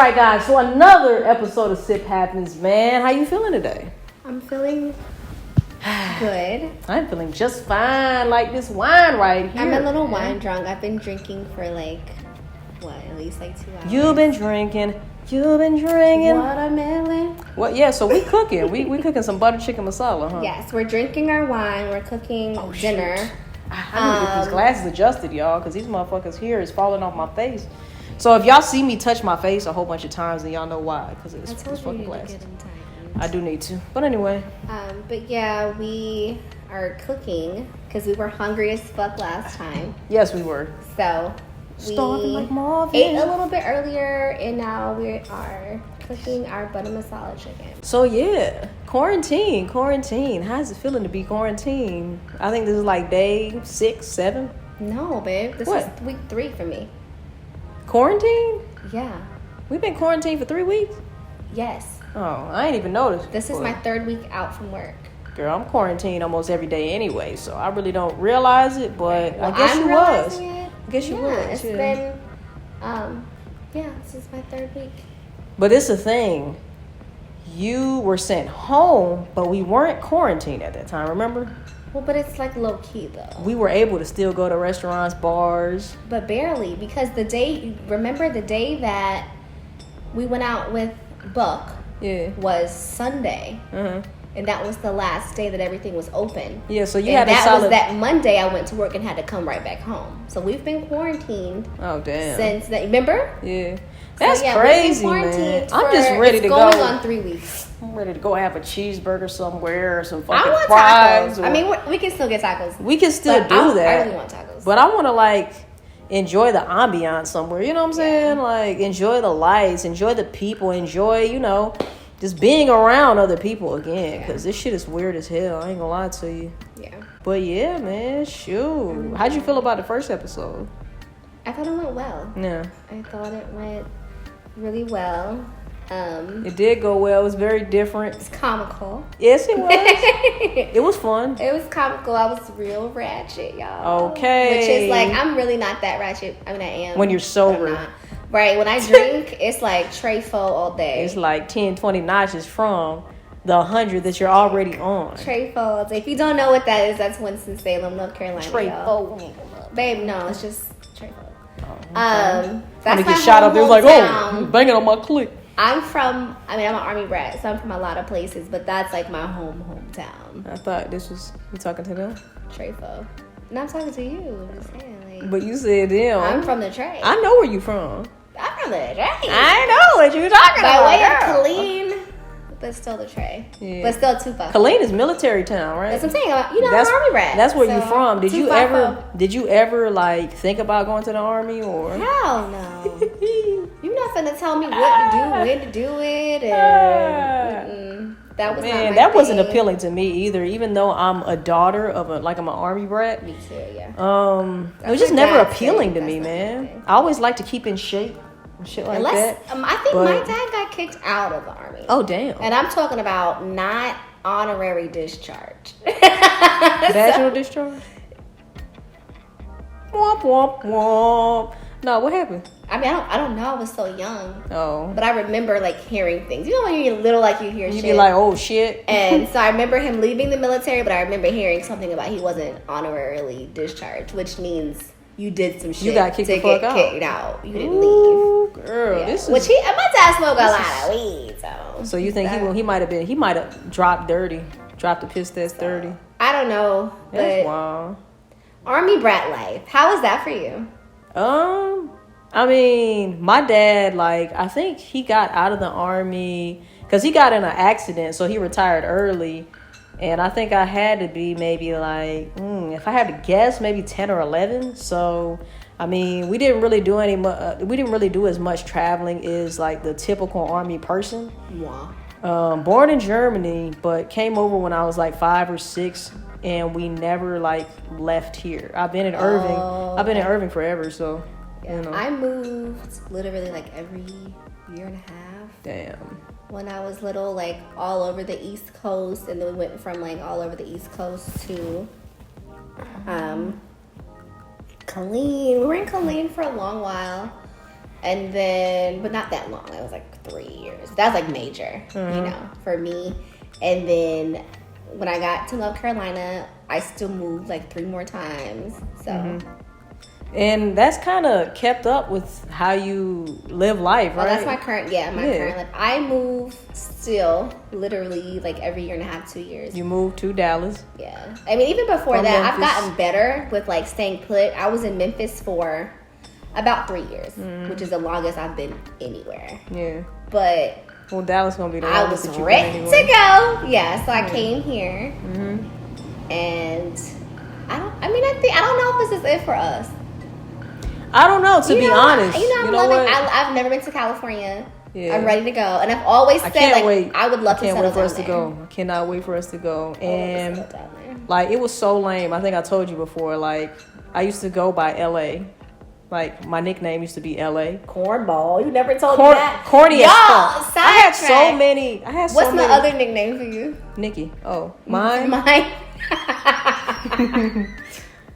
right, guys. So another episode of Sip Happens, man. How you feeling today? I'm feeling good. I'm feeling just fine, like this wine right here. I'm a little wine drunk. I've been drinking for at least 2 hours. You've been drinking. Watermelon. What? Yeah, so we cooking. we cooking some butter chicken masala, huh? Yes, we're drinking our wine. We're cooking dinner. Shoot. I need to get these glasses adjusted, y'all, because these motherfuckers here is falling off my face. So if y'all see me touch my face a whole bunch of times, then y'all know why, because it's fucking glasses. I do need to. But anyway. But yeah, we are cooking because we were hungry as fuck last time. Yes, we were. So we ate a little bit earlier, and now we are cooking our butter masala chicken. So yeah, quarantine. How's it feeling to be quarantined? I think this is like day 6, 7. No, babe. This is week 3 for me. Quarantine? Yeah. We've been quarantined for 3 weeks? Yes. Oh, I ain't even noticed. This is my 3rd week out from work. Girl, I'm quarantined almost every day anyway, so I really don't realize it, but I guess you was. I guess you was. It's been, this is my 3rd week. But it's a thing. You were sent home, but we weren't quarantined at that time, remember? Well, but it's like low key though. We were able to still go to restaurants, bars. But barely, because the day that we went out with Buck was Sunday. Uh-huh. And that was the last day that everything was open. Yeah, so was that Monday I went to work and had to come right back home. So we've been quarantined. Oh, damn. Since that, remember? Yeah. That's crazy, man. I'm just ready to go. It's going on 3 weeks. I'm ready to go have a cheeseburger somewhere or some fucking I want fries. tacos. I mean, we can still get tacos. We can still do that. I really want tacos. But I want to, enjoy the ambiance somewhere. You know what I'm saying? Enjoy the lights, enjoy the people, enjoy, just being around other people again. Because this shit is weird as hell. I ain't gonna lie to you. Yeah. But yeah, man, shoot. How'd you feel about the first episode? I thought it went well. Yeah. I thought it went really well. It did go well. It was very different. It's comical. Yes, it was. It was fun. It was comical. I was real ratchet, y'all. Okay. Which is I'm really not that ratchet. I mean, I am. When you're sober. Right. When I drink, it's like Trefo all day. It's like 10, 20 notches from the 100 that you're already on. Trefo all day. If you don't know what that is, that's Winston-Salem, North Carolina. Trefo. Babe, no, it's just Trefo. Okay. That's get shot up there. It was like, banging on my clique. I'm an Army brat, so I'm from a lot of places, but that's like my hometown. I thought this was, you talking to them? Trefo. And I'm talking to you. I'm just saying, but you said them. I'm from the Trey. I know where you from. I'm from the Trey. I know what you talking about. By way of Killeen, but still the Trey. Yeah. But still Tupac. Killeen is military town, right? That's what I'm saying. I'm an Army rat. That's where you from. Did you ever think about going to the Army or? Hell no. You're not finna tell me what to do, when to do it, and that was not my that wasn't thing. appealing to me either. Even though I'm a daughter of I'm an Army brat. Me too, yeah. It was just never appealing to me, man. I always like to keep in shape and shit like that. I think my dad got kicked out of the Army. Oh damn! And I'm talking about not honorary discharge. Vaginal discharge. Womp womp womp. No, what happened? I mean, I don't know. I was so young. Oh. But I remember hearing things. You know when you're little, you hear shit. You be like, oh shit. And so I remember him leaving the military, but I remember hearing something about he wasn't honorarily discharged, which means you did some shit. You got kicked the fuck out. Kicked out. You didn't leave. Girl, yeah. this is. Which my dad smoked a lot of weed, so. So you think he might have dropped dirty, dropped the piss that's dirty. I don't know. That's wild. Army brat life. How was that for you? I mean, my dad, I think he got out of the Army because he got in an accident, so he retired early. And I think I had to be maybe if I had to guess, maybe 10 or 11. So, I mean, we didn't really do as much traveling as the typical Army person. Wow. Born in Germany, but came over when I was 5 or 6, and we never left here. I've been in Irving. I've been in Irving forever, so. Yeah, I moved literally every year and a half. Damn. When I was little, all over the East Coast, and then we went from all over the East Coast to Killeen. We were in Killeen for a long while, And then, but not that long. It was like 3 years. That was like major, you know, for me. And then when I got to North Carolina, I still moved like 3 more times. So. And that's kind of kept up with how you live life, right? Oh, that's my current life. I move still, literally, like every year and a half, 2 years. You moved to Dallas. Yeah. I mean, even before From that, Memphis. I've gotten better with like staying put. I was in Memphis for about 3 years, which is the longest I've been anyway. Yeah. But well, Dallas gonna be the I longest was that you've ready been to anyway. go. Yeah, so I came here, and I don't know if this is it for us. I don't know, to be honest. I'm loving. I've never been to California. Yeah. I'm ready to go, and I've always said can't like wait. I would love to settle Can't wait for down us to there. go. I cannot wait for us to go. And Settle down there. like it was so lame. I think I told you before. Like I used to go by LA. Like my nickname used to be LA. Cornball. You never told me that. Corny as Y'all, fuck. I had so sidetrack. many. What's my other nickname for you? Nikki. Oh, mine. Mine.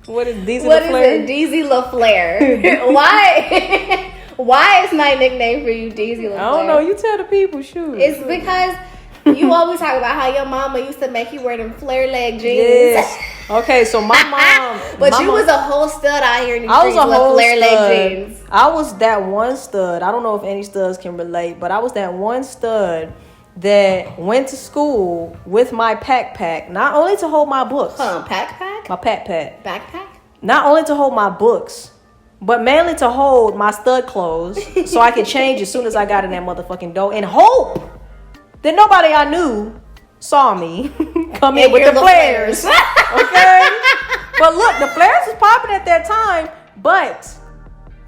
What is Deezy What is LaFleur? it? Deezy LaFleur. Why? Why is my nickname for you Deezy LaFleur? I don't know. You tell the people. Shoot. It's because you always talk about how your mama used to make you wear them flare leg jeans. Yes. Okay, so my mom. But my you mom- was a whole stud out here in the I was streets a with whole flare leg stud. jeans. I was that one stud. I don't know if any studs can relate, but I was that one stud that went to school with my pack, not only to hold my books. Backpack? My pack. Backpack? Not only to hold my books, but mainly to hold my stud clothes so I could change as soon as I got in that motherfucking door and hope that nobody I knew saw me come in And with your the little flares. Okay? But look, the flares was popping at that time, but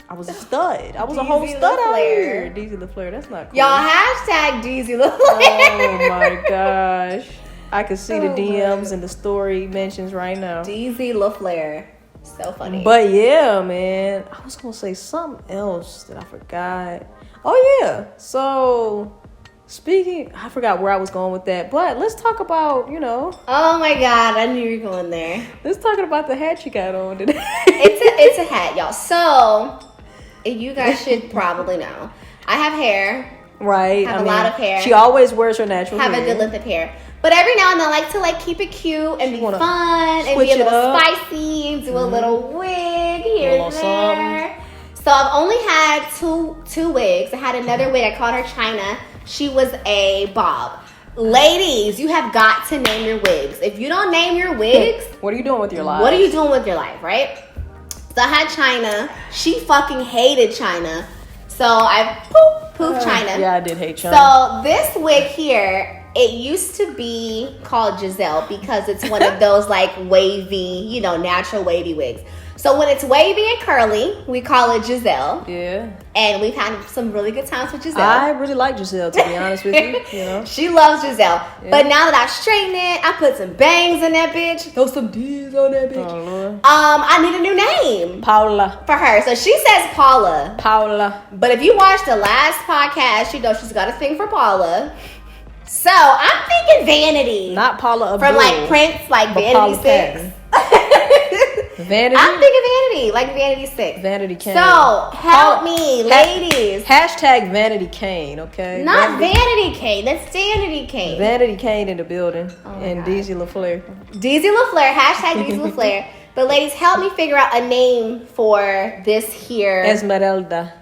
I was a stud. I was a whole Deezy stud out LaFleur. here. Deezy LaFleur, that's not cool. Y'all hashtag Deezy LaFleur. Oh my gosh. I can see the Oh, DMs and the story mentions right now. Deezy LaFleur. So funny. But yeah, man, I was gonna say something else that I forgot. Oh yeah, so speaking, I forgot where I was going with that. But let's talk about, Oh my God, I knew you were going there. let's talk about the hat you got on today. It's a hat, y'all. So you guys should probably know. I have hair. Right. Have a lot of hair. She always wears her natural Have hair. a good length of hair. But every now and then I like to keep it cute and be wanna fun and switch be a it little up. spicy, do a little wig here little and there. something. So I've only had two wigs. I had another wig. I called her China. She was a bob. Ladies, you have got to name your wigs. If you don't name your wigs, What are you doing with your life? what are you doing with your life, right? So I had China. She fucking hated China. So I poofed China. Yeah, I did hate China. So this wig here, it used to be called Giselle because it's one of those wavy, natural wavy wigs. So when it's wavy and curly, we call it Giselle. Yeah. And we've had some really good times with Giselle. I really like Giselle, to be honest with you. She loves Giselle. Yeah. But now that I straightened it, I put some bangs in that bitch. Throw some D's on that bitch. Oh, Lord. I need a new name Paula. for her. So she says Paula. Paula. But if you watch the last podcast, you know she's got a thing for Paula. So I'm thinking Vanity. Not Paula Abdul. From Prince, but Vanity Paula 6. Patton. Vanity? I'm thinking Vanity, like Vanity 6. Vanity Kane. So help me, ladies. Hashtag Vanity Kane, okay? Not Vanity Kane, that's Danity Kane. Vanity Kane in the building. Oh my And God. Deezy LaFleur. Deezy LaFleur, hashtag Deezy LaFleur. But ladies, help me figure out a name for this here Esmeralda.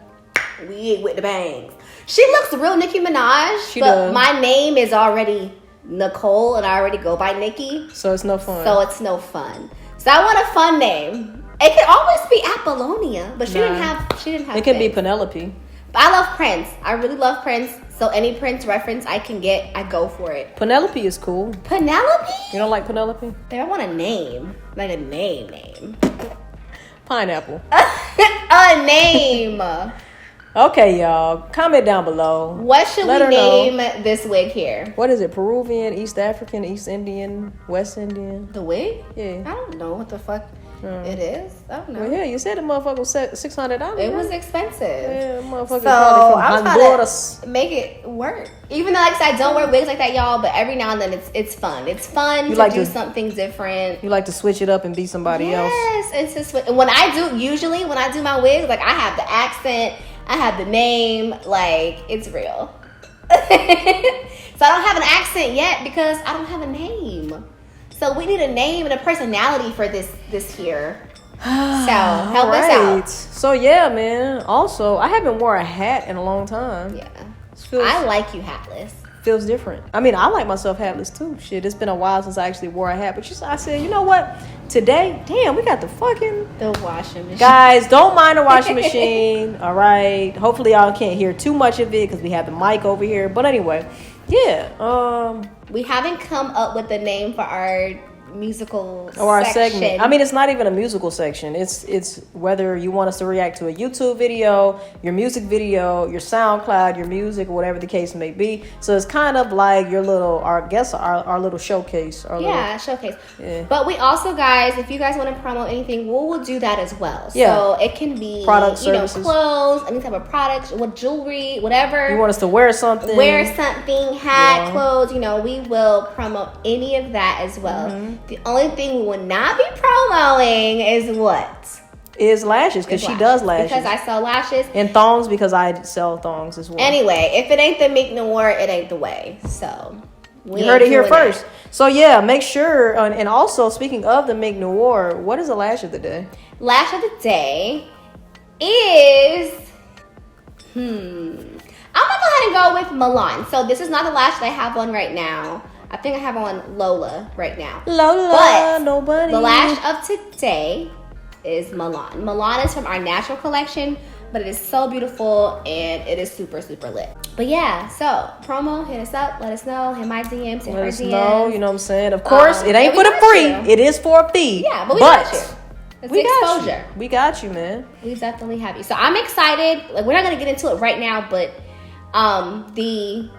wig with the bangs. She looks real Nicki Minaj, She but does. my name is already Nicole, and I already go by Nikki, So it's no fun. so it's no fun. So I want a fun name. It could always be Apollonia, but she didn't have. it can be bangs. Penelope. But I love Prince. I really love Prince. So any Prince reference I can get, I go for it. Penelope is cool. Penelope? You don't like Penelope? I want a name, like a name. Pineapple. A name. Okay, y'all. Comment down below. What should Let we her know. name this wig here? What is it? Peruvian, East African, East Indian, West Indian? The wig? Yeah. I don't know what the fuck it is. I don't know. Well, yeah, you said the motherfucker was $600. It was expensive. Yeah, motherfucker So probably from I'm Honduras. trying to make it work. Even though, like I said, I don't wear wigs like that, y'all. But every now and then, it's fun. It's fun You to like do to- something different. You like to switch it up and be somebody else. Yes, it's just when I do my wigs, like I have the accent. I have the name. Like, it's real. So I don't have an accent yet because I don't have a name. So we need a name and a personality for this here. So help us out. So yeah, man. Also, I haven't worn a hat in a long time. Yeah. I like you hatless. Feels different. I mean, I like myself hatless too. Shit, it's been a while since I actually wore a hat. But I said, you know what? Today, damn, we got the washing machine. Guys, don't mind the washing machine. All right. Hopefully, y'all can't hear too much of it because we have the mic over here. But anyway, yeah. We haven't come up with a name for our musical or our section. segment. I mean, it's not even a musical section. It's whether you want us to react to a YouTube video, your music video, your SoundCloud, your music, whatever the case may be. So it's kind of like your little, our little showcase. Showcase. Yeah. But we also, guys, if you guys want to promote anything, we'll do that as well. Yeah. So it can be product services, clothes, any type of products, what jewelry, whatever. You want us to wear something? Hat, clothes. We will promote any of that as well. Mm-hmm. The only thing we will not be promoting is what? Is lashes, because she does lashes. Because I sell lashes. And thongs, because I sell thongs as well. Anyway, if it ain't the Meek Noir, it ain't the way. So, you heard it here first. That. So, yeah, make sure. And also, speaking of the Meek Noir, what is the lash of the day? Lash of the day is... I'm going to go ahead and go with Milan. So, this is not the lash that I have on right now. I think I have on Lola right now. But nobody. The lash of today is Milan. Milan is from our natural collection, but it is so beautiful and it is super, super lit. But yeah, so promo, hit us up, let us know, hit my DMs, hit her DMs. Let us know, you know what I'm saying? Of course, it ain't for the free. It is for a fee. Yeah, but we got you. It's exposure. We got you, man. We definitely have you. So I'm excited. Like, we're not gonna get into it right now, but the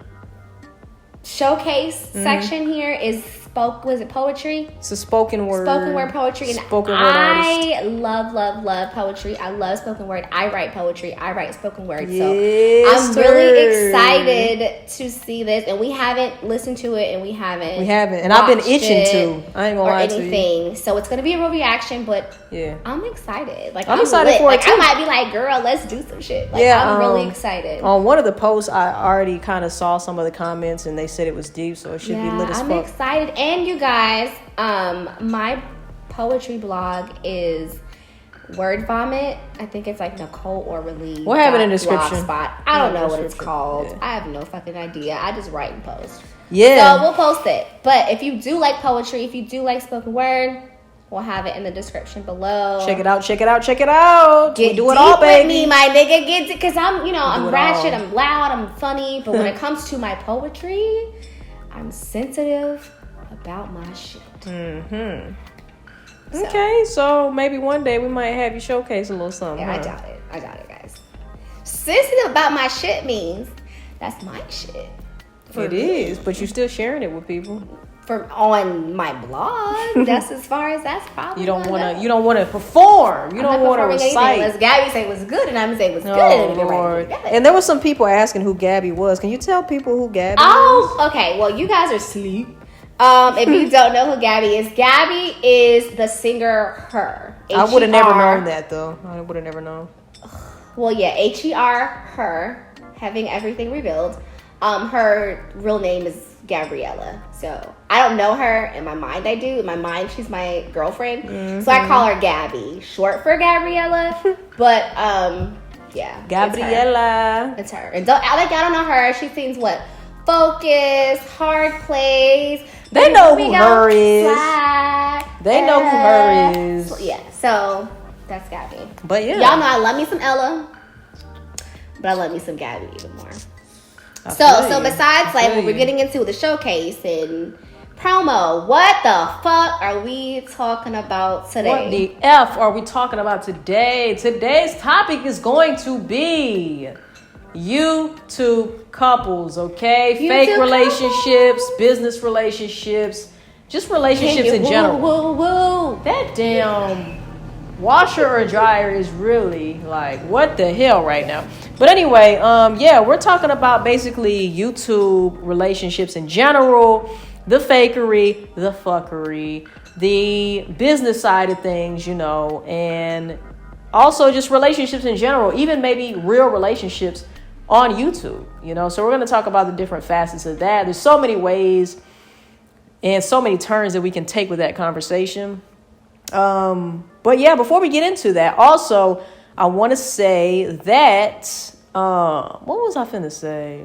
showcase section here is poetry? It's a spoken word poetry, and I love poetry. I love spoken word. I write poetry. I write spoken word. Yes, so I'm really excited to see this, and we haven't listened to it, and we haven't, and I've been itching to. I ain't gonna lie to you. So it's gonna be a real reaction, but yeah, I'm excited. Like, I'm excited lit. For it too. I might be like, girl, let's do some shit. Like, yeah, I'm really excited. On one of the posts, I already kind of saw some of the comments, and they said it was deep, so it should be lit as fuck. I'm excited. And you guys, my poetry blog is Word Vomit. I think it's like Nicole or Relieve. We'll have it in the description. I don't know what it's called. Yeah. I have no fucking idea. I just write and post. Yeah. So we'll post it. But if you do like poetry, if you do like spoken word, we'll have it in the description below. Check it out. We do it all, With baby. me, my nigga, gets it, because I'm ratchet, I'm loud, I'm funny. But when it comes to my poetry, I'm sensitive about my shit. Okay, so maybe one day we might have you showcase a little something. Yeah, I doubt it, guys. Sensitive about my shit means that's my shit. It is, but you're still sharing it with people. On my blog, that's as far as that's probably. You don't want to perform. You don't want to recite. Unless Gabby say what's good, and I'm gonna say what's good. Lord. And there was some people asking who Gabby was. Can you tell people who Gabby is? Oh, okay. Well, you guys are asleep. If you don't know who Gabby is the singer Her. I would have never known that, though. I would have never known. Well, yeah, Her, Her, having everything revealed. Her real name is Gabriella. So I don't know her. In my mind, I do. In my mind, she's my girlfriend. Mm-hmm. So I call her Gabby, short for Gabriella. But yeah, Gabriella. It's her. And I don't know her. She sings what? Focus, Hard Plays. They know who Her is. They know who Her is. Yeah. So that's Gabby. But yeah, y'all know I love me some Ella, but I love me some Gabby even more. So besides what we're getting into the showcase and promo, what the fuck are we talking about today? What the F are we talking about today? Today's topic is going to be YouTube couples, okay? Fake relationships, business relationships, just relationships in general. Whoa. That damn washer or dryer is really like, what the hell right now? But anyway, we're talking about basically YouTube relationships in general, the fakery, the fuckery, the business side of things, and also just relationships in general, even maybe real relationships on YouTube, So we're going to talk about the different facets of that. There's so many ways and so many turns that we can take with that conversation. But yeah, before we get into that, also, I want to say that, what was I finna say?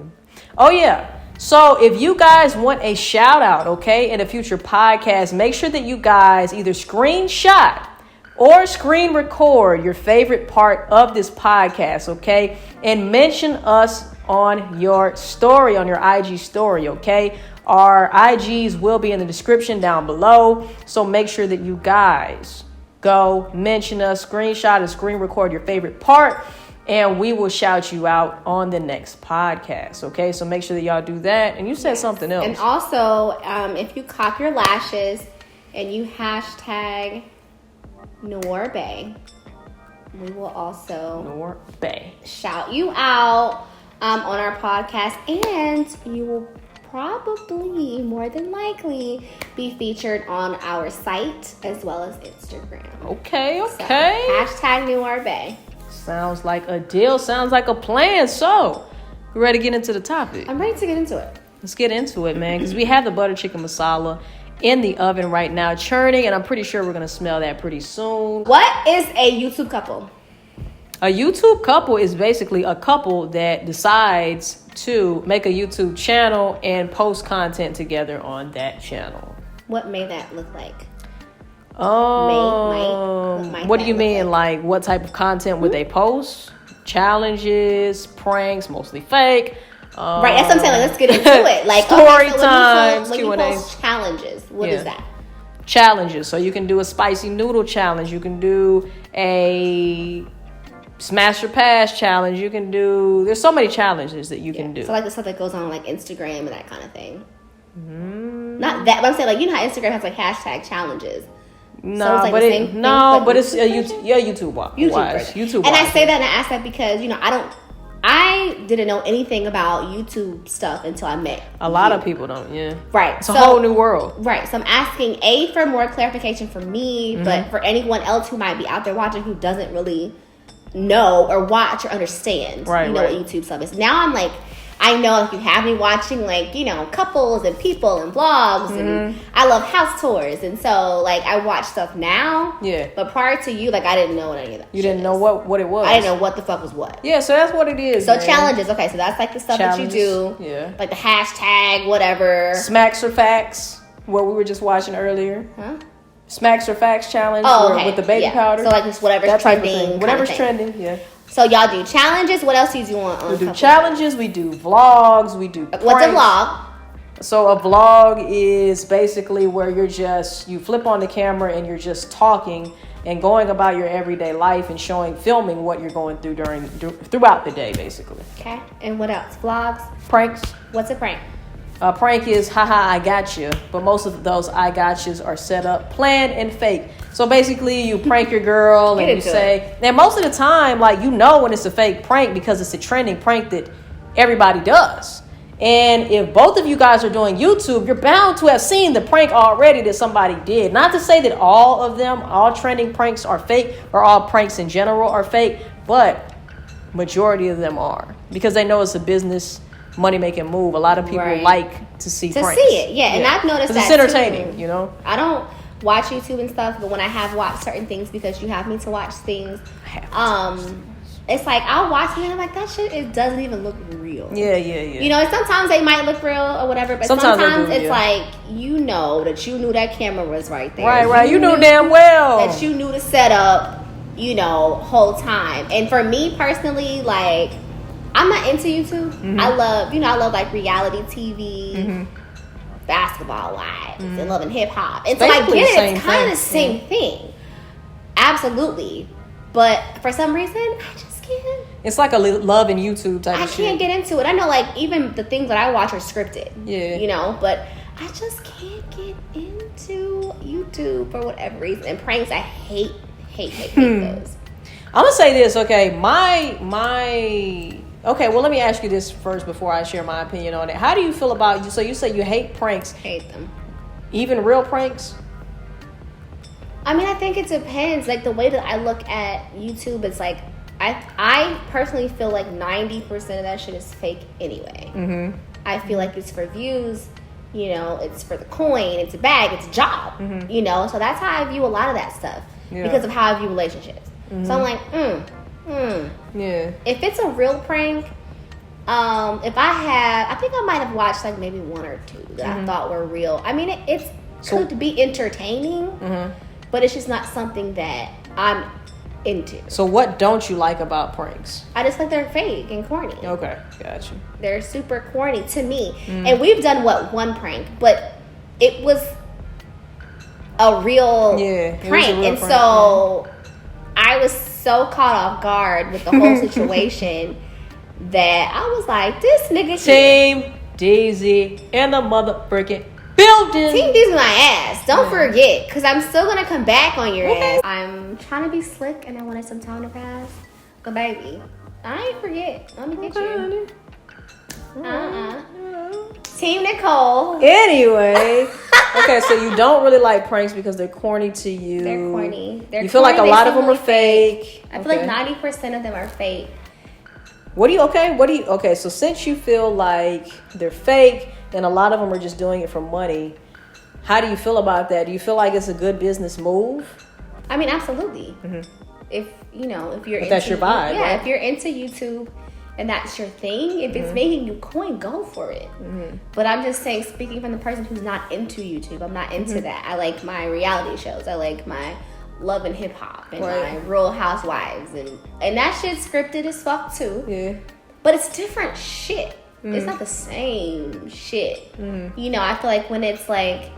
Oh yeah. So if you guys want a shout out, okay, in a future podcast, make sure that you guys either screenshot or screen record your favorite part of this podcast, okay? And mention us on your story, on your IG story, okay? Our IGs will be in the description down below. So make sure that you guys go mention us, screenshot and screen record your favorite part, and we will shout you out on the next podcast. Okay, so make sure that y'all do that. And you said something else. And also, if you cop your lashes and you hashtag Norbe, we will also Norbe shout you out on our podcast, and you will probably, more than likely, be featured on our site as well as Instagram. Okay. So, hashtag Norbe. Sounds like a deal. Sounds like a plan. So, you ready to get into the topic? I'm ready to get into it. Let's get into it, man, because we have the butter chicken masala in the oven right now, churning, and I'm pretty sure we're going to smell that pretty soon. What is a YouTube couple? A YouTube couple is basically a couple that decides to make a YouTube channel and post content together on that channel. What may that look like? What do you mean? Like what type of content would they post? Challenges, pranks, mostly fake. Right, that's what I'm saying. Like, let's get into it. Like story times, when you post challenges, what is that? Challenges. So you can do a spicy noodle challenge. You can do a smash or pass challenge. You can do. There's so many challenges that you can do. So like the stuff that goes on like Instagram and that kind of thing. Not that, but I'm saying like How Instagram has like hashtag challenges. No, so it's like but it's a YouTube wise. YouTube. And I say that and I ask that because I didn't know anything about YouTube stuff until I met a lot of people don't. Yeah, right. It's a whole new world. Right. So I'm asking for more clarification for me, but for anyone else who might be out there watching who doesn't really know or watch or understand, what YouTube stuff is. Now I'm like, I know if you have me watching couples and people and vlogs and I love house tours, and so like I watch stuff now. Yeah. But prior to you, like I didn't know what any of that. You didn't know what it was. I didn't know what the fuck was what. Yeah, so that's what it is. So challenges, okay, so that's like the stuff that you do. Yeah. Like the hashtag, whatever. Smacks or facts, what we were just watching earlier. Huh? Smacks or facts challenge with the baby powder. So like just whatever's trending. Whatever's trending, yeah. So y'all do challenges. What else do you do on We do challenges. We do vlogs. We do pranks. What's a vlog? So a vlog is basically where you flip on the camera and you're just talking and going about your everyday life and filming what you're going through throughout the day, basically. Okay. And what else? Vlogs? Pranks. What's a prank? A prank is, haha, I got you. But most of those I got yous are set up, planned, and fake. So basically, you prank your girl and you say, and most of the time, like, when it's a fake prank because it's a trending prank that everybody does. And if both of you guys are doing YouTube, you're bound to have seen the prank already that somebody did. Not to say that all trending pranks are fake or all pranks in general are fake, but majority of them are because they know it's a business money-making move. A lot of people like to see pranks. To see it, yeah. And I've noticed that it's entertaining, too. I don't watch YouTube and stuff, but when I have watched certain things because you have me to watch things, it's like I'll watch it and I'm like, that shit doesn't even look real. Yeah. Sometimes they might look real or whatever, but sometimes it's like that you knew that camera was right there. Right. You knew damn well that you knew the setup, whole time. And for me personally, like, I'm not into YouTube. I love like reality TV, basketball wives, and loving hip hop. And so I get it. It's kind of the same thing. Absolutely. But for some reason, I just can't. It's like a love in YouTube type of shit. I can't get into it. I know like even the things that I watch are scripted. Yeah. But I just can't get into YouTube for whatever reason. And pranks, I hate those. I'm going to say this, okay. Okay, well, let me ask you this first before I share my opinion on it. How do you feel about, so you say you hate pranks. Hate them. Even real pranks? I mean, I think it depends. Like, the way that I look at YouTube, it's like, I personally feel like 90% of that shit is fake anyway. Mm-hmm. I feel like it's for views, you know, it's for the coin, it's a bag, it's a job, you know? So that's how I view a lot of that stuff because of how I view relationships. So I'm like, Yeah. If it's a real prank, I think I might have watched like maybe one or two that I thought were real. I mean, it could be entertaining, but it's just not something that I'm into. So what don't you like about pranks? I just like they're fake and corny. Okay, got you. They're super corny to me. And we've done one prank, but it was a real prank. And so I was so caught off guard with the whole situation that I was like, this nigga Team Daisy and the motherfucking building. Team D's my ass. Don't forget, because I'm still going to come back on your ass. I'm trying to be slick and I wanted some time to pass. But baby, I ain't forget. Let me get you. Team Nicole. Anyway. Okay, so you don't really like pranks because they're corny to you. They're corny. You feel like a lot of them are fake. I feel like 90% of them are fake. Okay, so since you feel like they're fake and a lot of them are just doing it for money, how do you feel about that? Do you feel like it's a good business move? I mean, absolutely. If you're into, that's your vibe, right? If you're into YouTube and that's your thing, if it's making you coin, go for it. But I'm just saying, speaking from the person who's not into YouTube, I'm not into that. I like my reality shows. I like my Love and Hip Hop and my Real Housewives, and that shit's scripted as fuck too. Yeah. But it's different shit. It's not the same shit. You know, I feel like when it's like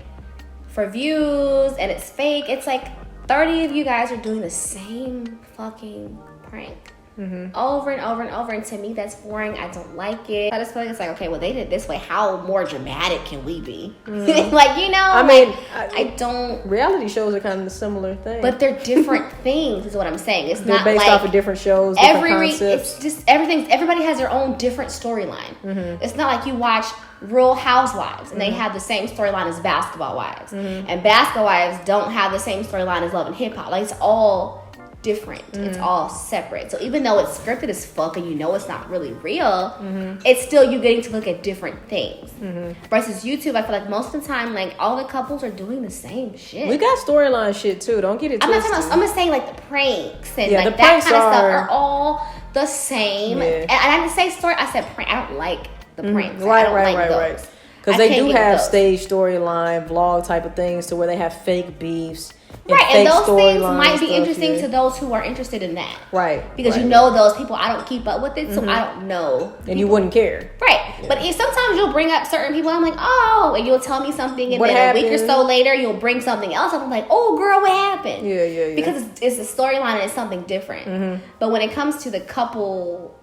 for views and it's fake, it's like 30 of you guys are doing the same fucking prank. Over and over and over, and to me that's boring. I don't like it. I just feel like it's like, okay, well, they did it this way, how more dramatic can we be? Like, you know, I don't. Reality shows are kind of a similar thing, but they're different things is what I'm saying. It's they're not based like off of different shows, different concepts. It's just everybody has their own different storyline. It's not like you watch Real Housewives and they have the same storyline as Basketball Wives, and Basketball Wives don't have the same storyline as Love and Hip Hop. Like, it's all different. It's all separate. So even though it's scripted as fuck and you know it's not really real, it's still you getting to look at different things. Versus YouTube, I feel like most of the time, like, all the couples are doing the same shit. We got storyline shit too. Don't get it twisted. I'm just saying, like, the pranks and like that kind of stuff are all the same. And I didn't say story. I said prank. I don't like the pranks. Right. Because they do have stage storyline, vlog type of things to where they have fake beefs. And those things might be interesting to those who are interested in that. Right. Because you know those people, I don't keep up with it, so I don't know. And you wouldn't care. Right. Yeah. But sometimes you'll bring up certain people, I'm like, oh, and you'll tell me something, and then a week or so later, you'll bring something else, and I'm like, oh, girl, what happened? Yeah. Because it's a storyline and it's something different. But when it comes to the couple,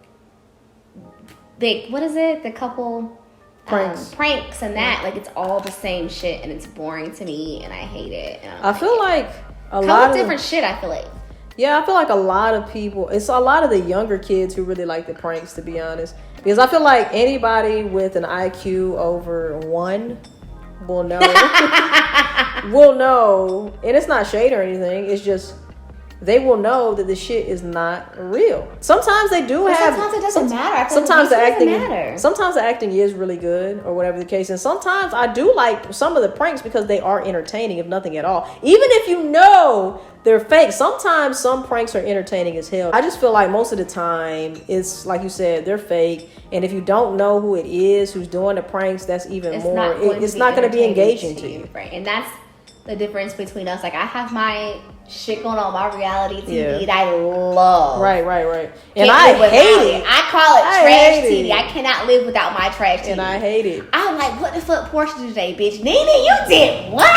what is it? The couple... pranks and that, like, it's all the same shit and it's boring to me and I hate it. I feel like a lot of different shit. I feel like I feel like a lot of people, it's a lot of the younger kids who really like the pranks, to be honest, because I feel like anybody with an IQ over 1 will know and it's not shade or anything, it's just they will know that the shit is not real. Sometimes they do have. Sometimes it doesn't matter. Sometimes the acting is really good, or whatever the case. And sometimes I do like some of the pranks because they are entertaining, if nothing at all. Even if you know they're fake, sometimes some pranks are entertaining as hell. I just feel like most of the time it's like you said, they're fake. And if you don't know who it is who's doing the pranks, that's even more. It's not going to be engaging to you. Right, and that's the difference between us. Like, I have my shit going on my reality TV that I love. Right. And I hate it. I call it trash TV. I cannot live without my trash TV. And I hate it. I'm like, what the fuck Portia today, bitch? Nene, you did what?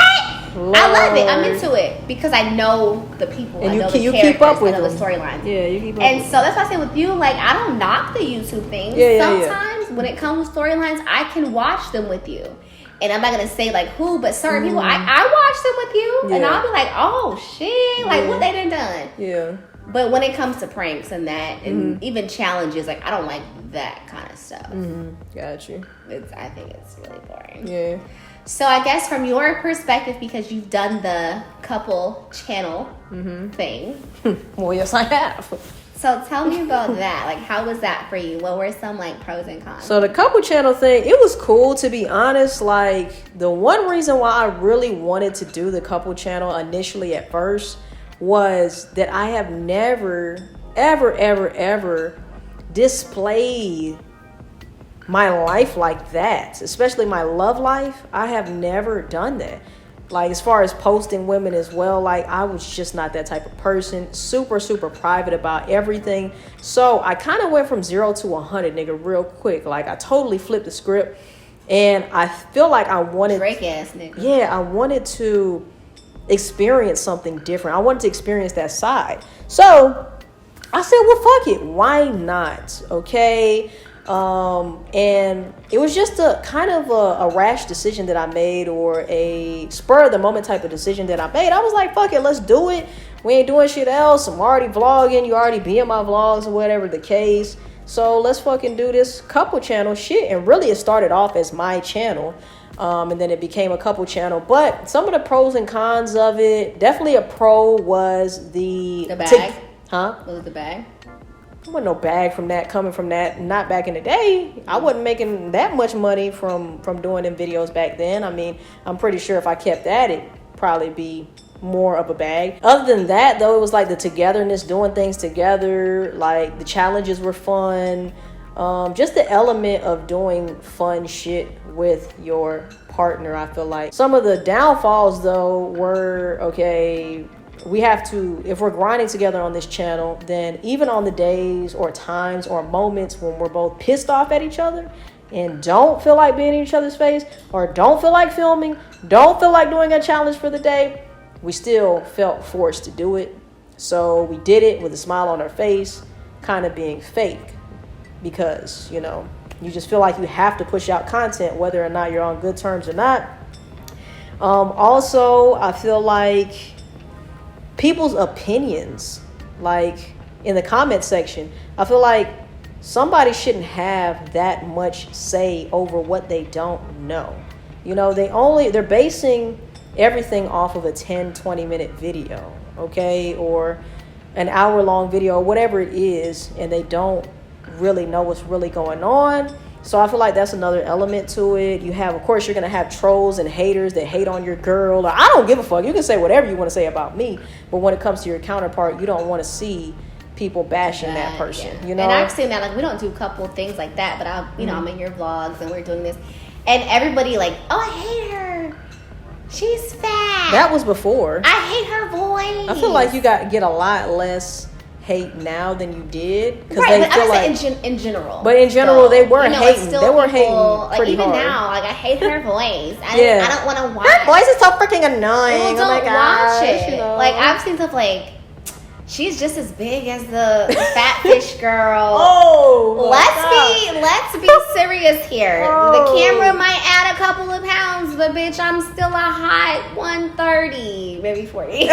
Lord. I love it. I'm into it because I know the people. And I know you the characters. Keep up with I know them. the storylines. Yeah, you keep up. And so that's why I say with you, like, I don't knock the YouTube things. Sometimes when it comes to storylines, I can watch them with you. And I'm not going to say, like, who, but certain people, I watch them with you. And I'll be like, oh, shit. Like, what they done? Yeah. But when it comes to pranks and that, and even challenges, like, I don't like that kind of stuff. Got you. I think it's really boring. Yeah. So I guess from your perspective, because you've done the couple channel thing. Well, yes, I have. So tell me about that. Like, how was that for you? What were some like pros and cons? So the couple channel thing, it was cool, to be honest. Like, the one reason why I really wanted to do the couple channel initially at first was that I have never, ever displayed my life like that, especially my love life. I have never done that. Like, as far as posting women as well, like, I was just not that type of person. Super private about everything. So I kind of went from 0 to 100, nigga, real quick. Like, I totally flipped the script, and I feel like I wanted Drake ass nigga. Yeah, I wanted to experience something different. I wanted to experience that side. So I said, well, fuck it, why not? Okay. And it was just a kind of a rash decision that I made, or a spur of the moment type of decision that I made. I was like, fuck it, let's do it. We ain't doing shit else. I'm already vlogging. You already be in my vlogs or whatever the case. So let's fucking do this couple channel shit. And really, it started off as my channel. And then it became a couple channel. But some of the pros and cons of it, definitely a pro was the bag. What was the bag? There wasn't no bag from that, coming from that. Not back in the day. I wasn't making that much money from doing them videos back then. I mean, I'm pretty sure if I kept at it, probably be more of a bag. Other than that, though, it was like the togetherness, doing things together. Like, the challenges were fun. Just the element of doing fun shit with your partner, I feel like. Some of the downfalls, though, were, okay, we have to, if we're grinding together on this channel, then even on the days or times or moments when we're both pissed off at each other and don't feel like being in each other's face, or don't feel like filming, don't feel like doing a challenge for the day, we still felt forced to do it. So we did it with a smile on our face, kind of being fake, because, you know, you just feel like you have to push out content whether or not you're on good terms or not. Also, I feel like people's opinions, like in the comment section, I feel like somebody shouldn't have that much say over what they don't know. You know, they're basing everything off of a 10-20 minute video, okay, or an hour-long video, whatever it is, and they don't really know what's really going on. So I feel like that's another element to it. You have, of course, you're going to have trolls and haters that hate on your girl. Or, I don't give a fuck. You can say whatever you want to say about me. But when it comes to your counterpart, you don't want to see people bashing that person. Yeah. You know? And I've seen that. Like, we don't do a couple things like that. But, I'm in your vlogs and we're doing this. And everybody like, oh, I hate her. She's fat. That was before. I hate her voice. I feel like you get a lot less hate now than you did, because right, they but feel like in general. But in general, they were hating. They were hating like, pretty even hard. now, like, I hate her voice. I don't want to watch. Her voice is so freaking annoying. Well, don't oh my gosh, watch it. You know? Like, I've seen stuff like, she's just as big as the fat fish girl. Oh, let's be serious here. The camera might add a couple of pounds, but bitch, I'm still a hot 130, maybe 40.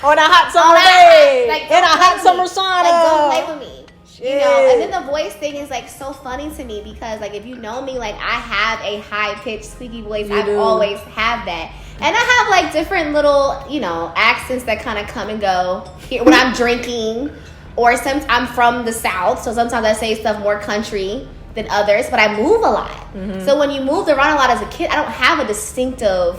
On a hot summer day, in a hot summer sauna. Like, don't play with me. Shit. You know, and then the voice thing is like so funny to me, because like, if you know me, like, I have a high pitched squeaky voice. I've always had that. And I have like different little, accents that kind of come and go here when I'm drinking, or I'm from the South, so sometimes I say stuff more country than others, but I move a lot. Mm-hmm. So when you moved around a lot as a kid, I don't have a distinctive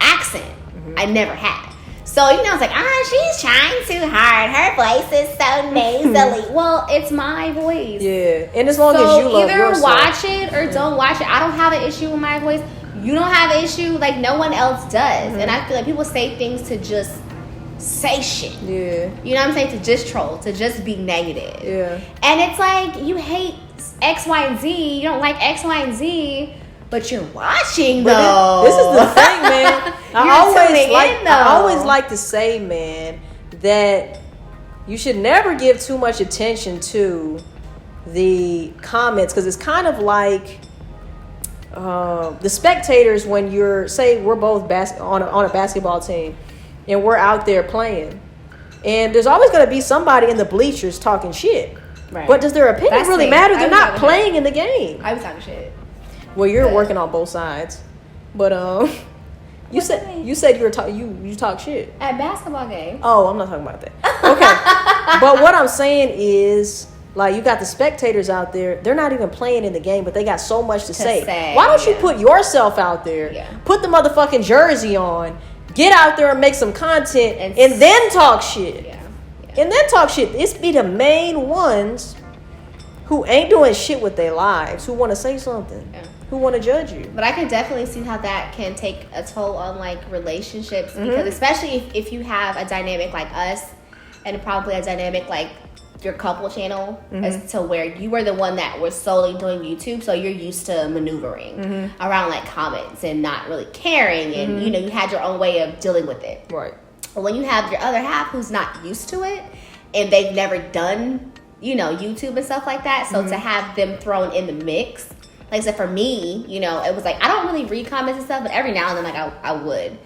accent. Mm-hmm. I never had. So, it's like, she's trying too hard. Her voice is so nasally. Well, it's my voice. Yeah. And as long as you love yourself. Either watch it or don't watch it. I don't have an issue with my voice. You don't have an issue. Like, no one else does. Mm-hmm. And I feel like people say things to just say shit. Yeah. You know what I'm saying? To just troll. To just be negative. Yeah. And it's like, you hate X, Y, and Z. You don't like X, Y, and Z. But you're watching, though. This is the thing, man. I always like to say, man, that you should never give too much attention to the comments, because it's kind of like the spectators when you're, say, we're both on a basketball team and we're out there playing, and there's always going to be somebody in the bleachers talking shit. Right. But does their opinion really matter? They're not playing in the game. I was talking shit. Well, you're working on both sides. But you said you were you talk shit at basketball games. Oh, I'm not talking about that. Okay. But what I'm saying is, like, you got the spectators out there. They're not even playing in the game, but they got so much to say. Why don't you put yourself out there? Yeah. Put the motherfucking jersey on. Get out there and make some content, and then talk shit. Yeah. And then talk shit. It's be the main ones who ain't doing shit with their lives, who want to say something, who want to judge you. But I can definitely see how that can take a toll on, like, relationships, because especially if you have a dynamic like us, and probably a dynamic like your couple channel, as to where you were the one that was solely doing YouTube, so you're used to maneuvering around, like, comments and not really caring, and you know, you had your own way of dealing with it. Right. But when you have your other half who's not used to it, and they've never done, you know, YouTube and stuff like that, so to have them thrown in the mix, like I said, for me, you know, it was like, I don't really read comments and stuff, but every now and then, like, I would,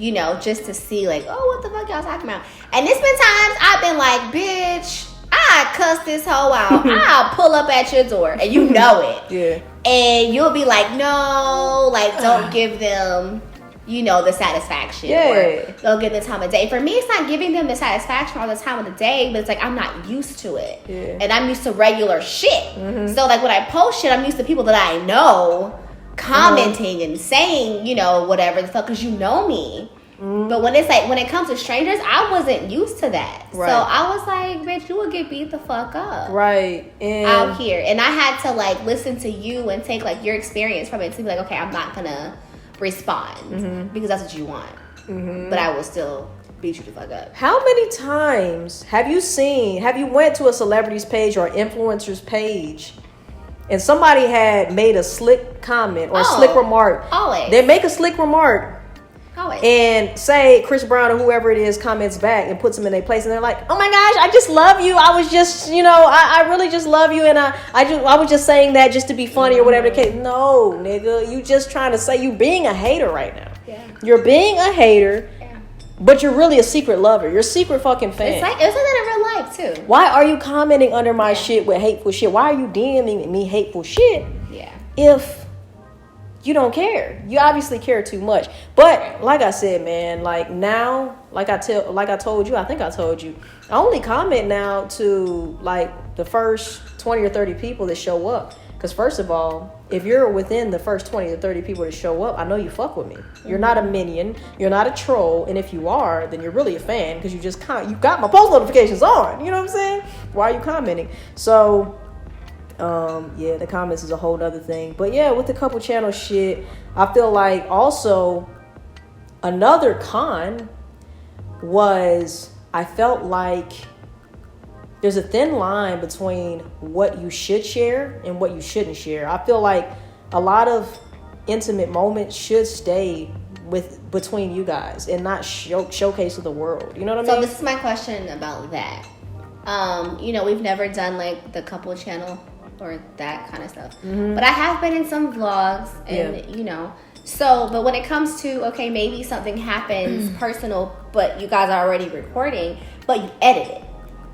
you know, just to see, like, oh, what the fuck y'all talking about? And it's been times I've been like, bitch, I cuss this hoe out. I'll pull up at your door, and you know it. Yeah. And you'll be like, no, like, don't give them, you know, the satisfaction. Yeah. Or they'll give them the time of day. For me, it's not giving them the satisfaction all the time of the day, but it's like, I'm not used to it. Yeah. And I'm used to regular shit. So, like, when I post shit, I'm used to people that I know commenting and saying, you know, whatever the fuck, because you know me. But when it's like, when it comes to strangers, I wasn't used to that. Right. So I was like, bitch, you would get beat the fuck up. Right. And out here. And I had to, like, listen to you and take, like, your experience from it to be like, okay, I'm not gonna respond because that's what you want. But I will still beat you the fuck up. How many times have you went to a celebrity's page or influencer's page and somebody had made a slick comment or a slick remark? Always. They make a slick remark. Always. And say Chris Brown or whoever it is comments back and puts them in their place, and they're like, oh my gosh, I just love you. I was just, you know, I really just love you, and I was just saying that just to be funny or whatever the case. No, nigga, you just trying to say you being a hater right now. Yeah. You're being a hater, but you're really a secret lover. You're a secret fucking fan. It's like that in real life too. Why are you commenting under my shit with hateful shit? Why are you DMing me hateful shit? Yeah. If you don't care. You obviously care too much. But like I said, man, like now, like I told you, I only comment now to, like, the first 20 or 30 people that show up. Because first of all, if you're within the first 20 or 30 people that show up, I know you fuck with me. You're not a minion. You're not a troll. And if you are, then you're really a fan, because you got my post notifications on. You know what I'm saying? Why are you commenting? So yeah, the comments is a whole other thing. But yeah, with the couple channel shit, I feel like also another con was, I felt like there's a thin line between what you should share and what you shouldn't share. I feel like a lot of intimate moments should stay between you guys and not showcase to the world. You know what I mean? So this is my question about that. You know, we've never done, like, the couple channel or that kind of stuff. But I have been in some vlogs and, you know, so, but when it comes to, okay, maybe something happens personal, but you guys are already recording, but you edit it.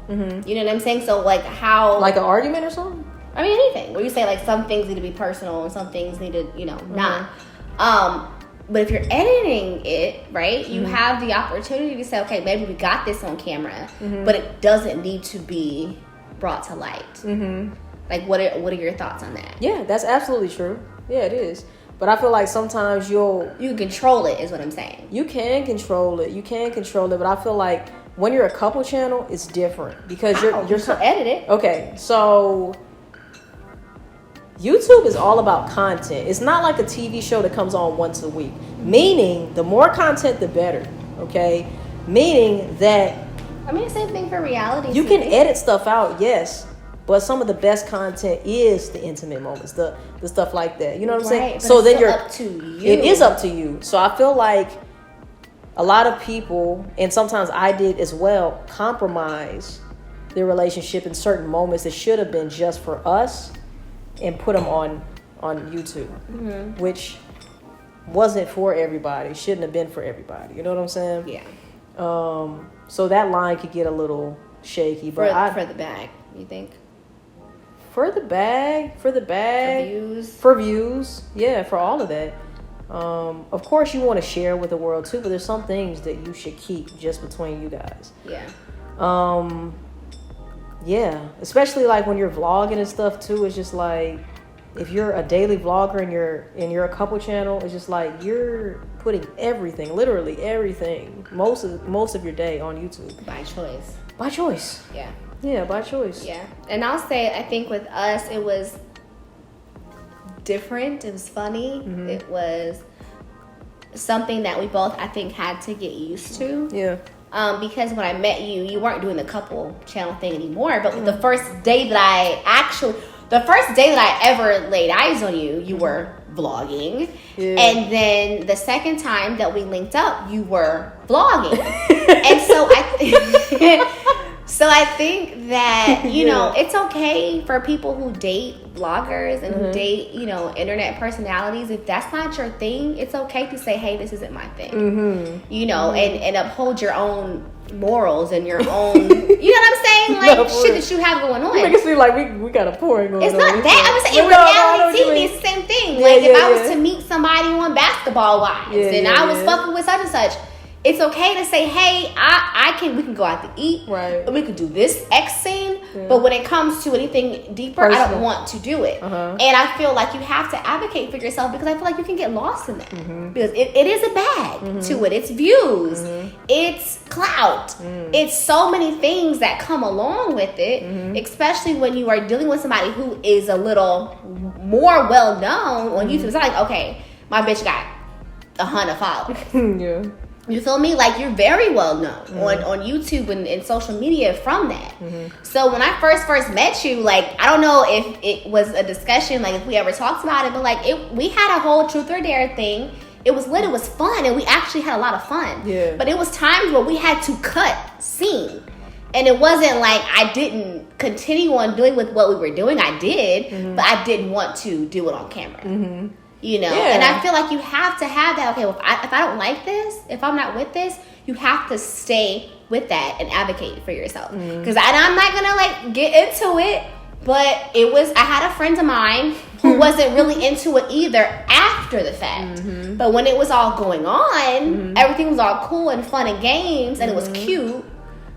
You know what I'm saying? So, like, how... Like an argument or something? I mean, anything. Where you say, like, some things need to be personal and some things need to, you know, not. But if you're editing it, right, you have the opportunity to say, okay, maybe we got this on camera, but it doesn't need to be brought to light. Like, what are your thoughts on that? Yeah, that's absolutely true. Yeah, it is. But I feel like sometimes you can control it, is what I'm saying. You can control it. But I feel like when you're a couple channel, it's different because you're so edit it. Okay, so YouTube is all about content. It's not like a TV show that comes on once a week. Meaning, the more content, the better. Okay, meaning that, I mean, the same thing for reality. You can edit stuff out, yes. But some of the best content is the intimate moments, the stuff like that. You know what I'm saying? But so then you're up to you. It is up to you. So I feel like a lot of people, and sometimes I did as well, compromise their relationship in certain moments that should have been just for us and put them on YouTube, which wasn't for everybody. Shouldn't have been for everybody. You know what I'm saying? Yeah. So that line could get a little shaky, but for the bag, you think? For the bag. For views. For views. Yeah, for all of that. Of course, you want to share with the world too, but there's some things that you should keep just between you guys. Yeah. Yeah, especially like when you're vlogging and stuff too. It's just like if you're a daily vlogger and you're a couple channel, it's just like you're putting everything, literally everything, most of your day on YouTube By choice. by choice. Yeah. Yeah, by choice. Yeah. And I'll say, I think with us, it was different. It was funny. Mm-hmm. It was something that we both, I think, had to get used to. Yeah. Because when I met you, you weren't doing the couple channel thing anymore. But the first day that I ever laid eyes on you, you were vlogging. Yeah. And then the second time that we linked up, you were vlogging. And so I think that, you know, it's okay for people who date vloggers and who date, you know, internet personalities. If that's not your thing, it's okay to say, hey, this isn't my thing. You know, and uphold your own morals and your own, you know what I'm saying? Like, shit that you have going on. You make it seem like we got a pouring going on. It's not that. I'm saying, in reality TV, it's the same thing. Yeah, like, if I was to meet somebody on Basketball Wives and I was fucking with such and such, it's okay to say, hey, we can go out to eat. Right. We could do this X scene. Yeah. But when it comes to anything deeper, personal, I don't want to do it. And I feel like you have to advocate for yourself because I feel like you can get lost in that. Because it is a bag to it. It's views. It's clout. It's so many things that come along with it, especially when you are dealing with somebody who is a little more well known on YouTube. It's not like, okay, my bitch got 100 followers. Yeah. You feel me? Like, you're very well known on YouTube and social media from that. So when I first met you, like, I don't know if it was a discussion, like if we ever talked about it, but like we had a whole truth or dare thing. It was lit, it was fun, and we actually had a lot of fun. Yeah. But it was times where we had to cut scene. And it wasn't like I didn't continue on doing with what we were doing. I did, but I didn't want to do it on camera. You know, and I feel like you have to have that. Okay, well, if I don't like this, if I'm not with this, you have to stay with that and advocate for yourself. Because I'm not gonna like get into it, but I had a friend of mine who wasn't really into it either after the fact. But when it was all going on, everything was all cool and fun and games, and it was cute.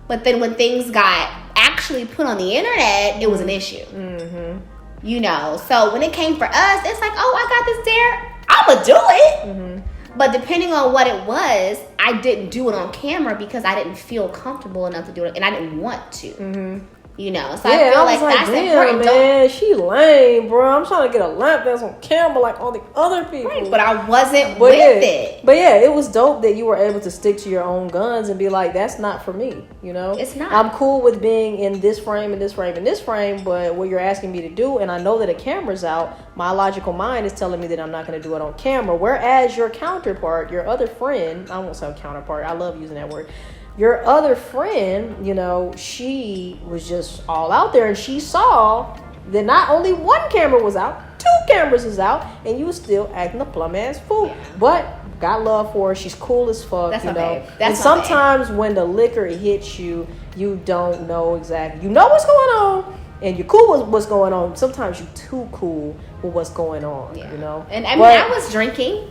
But then when things got actually put on the internet, it was an issue. You know, so when it came for us, it's like, oh, I got this dare, I'ma do it. But depending on what it was, I didn't do it on camera because I didn't feel comfortable enough to do it, and I didn't want to. You know, so I feel like that's important. Man, she lame, bro. I'm trying to get a lap dance on camera like all the other people. Right, but I wasn't with it. But yeah, it was dope that you were able to stick to your own guns and be like, that's not for me, you know? It's not. I'm cool with being in this frame, and this frame, and this frame, but what you're asking me to do, and I know that a camera's out, my logical mind is telling me that I'm not going to do it on camera, whereas your counterpart, your other friend, I won't say counterpart, I love using that word, your other friend, you know, she was just all out there, and she saw that not only one camera was out, 2 cameras is out, and you was still acting a plum ass fool. Yeah. But got love for her. She's cool as fuck. That's you know. That's and sometimes when the liquor hits you, you don't know exactly. You know what's going on, and you're cool with what's going on. Sometimes you're too cool with what's going on. Yeah. You know. And I mean, I was drinking.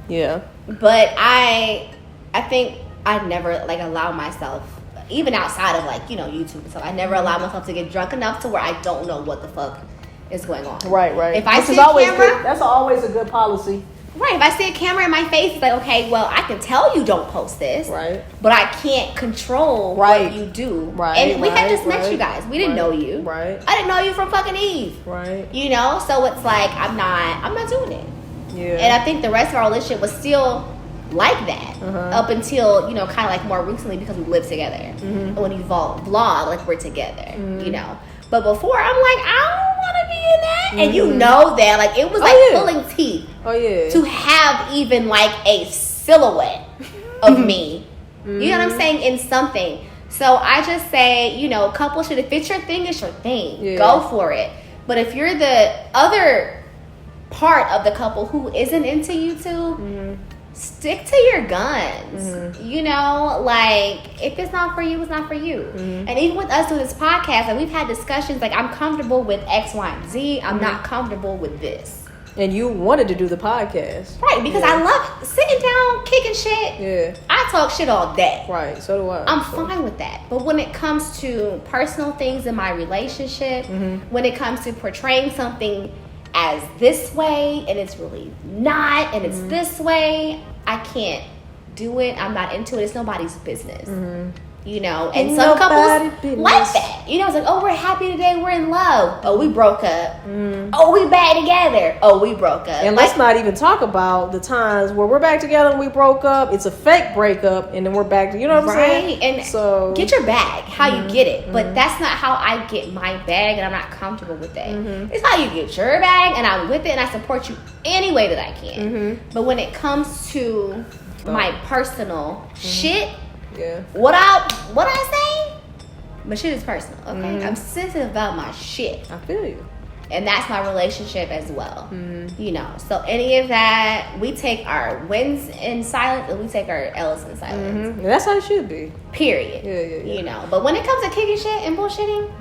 Yeah. But I think I never like allow myself, even outside of like, you know, YouTube and stuff, I never allow myself to get drunk enough to where I don't know what the fuck is going on. Right. If I see a camera, that's always a good policy. Right. If I see a camera in my face, it's like, okay, well, I can tell you don't post this. Right. But I can't control what you do. Right. And we had just met you guys. We didn't know you. Right. I didn't know you from fucking Eve. Right. You know? So it's like, I'm not doing it. Yeah. And I think the rest of our relationship was still like that up until, you know, kind of like more recently because we lived together. And when you vlog like we're together, you know. But before, I'm like, I don't want to be in that. And you know that. Like, it was like pulling teeth to have even like a silhouette of me. You know what I'm saying? In something. So I just say, you know, couple should, if it's your thing, it's your thing. Yeah. Go for it. But if you're the other part of the couple who isn't into YouTube, stick to your guns. You know, like, if it's not for you, it's not for you. And even with us doing this podcast, like, we've had discussions like, I'm comfortable with X, Y, and Z. I'm not comfortable with this. And you wanted to do the podcast. Right, because I love sitting down, kicking shit. Yeah. I talk shit all day. Right, so do I. I'm fine with that. But when it comes to personal things in my relationship, when it comes to portraying something as this way and it's really not, and it's this way, I can't do it. I'm not into it. It's nobody's business. You know, and some couples like that. You know, it's like, oh, we're happy today, we're in love. Oh, we broke up. Oh, we back together. Oh, we broke up. And let's not even talk about the times where we're back together and we broke up. It's a fake breakup, and then we're back to, you know what I'm saying? And so get your bag, how you get it. But that's not how I get my bag, and I'm not comfortable with that. It's how you get your bag, and I'm with it, and I support you any way that I can. But when it comes to my personal shit, what I say, my shit is personal, okay? I'm sensitive about my shit. I feel you. And that's my relationship as well. You know, so any of that, we take our wins in silence and we take our L's in silence. And that's how it should be. Period. Yeah. You know, but when it comes to kicking shit and bullshitting,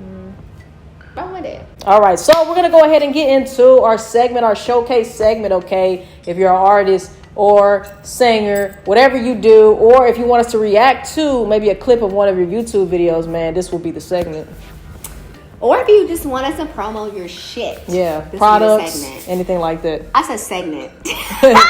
I'm with it. All right, so we're going to go ahead and get into our segment, our showcase segment, okay? If you're an artist or singer, whatever you do, or if you want us to react to maybe a clip of one of your YouTube videos, man, this will be the segment. Or if you just want us to promo your shit. Yeah, this products, anything like that. I said segment. Segment.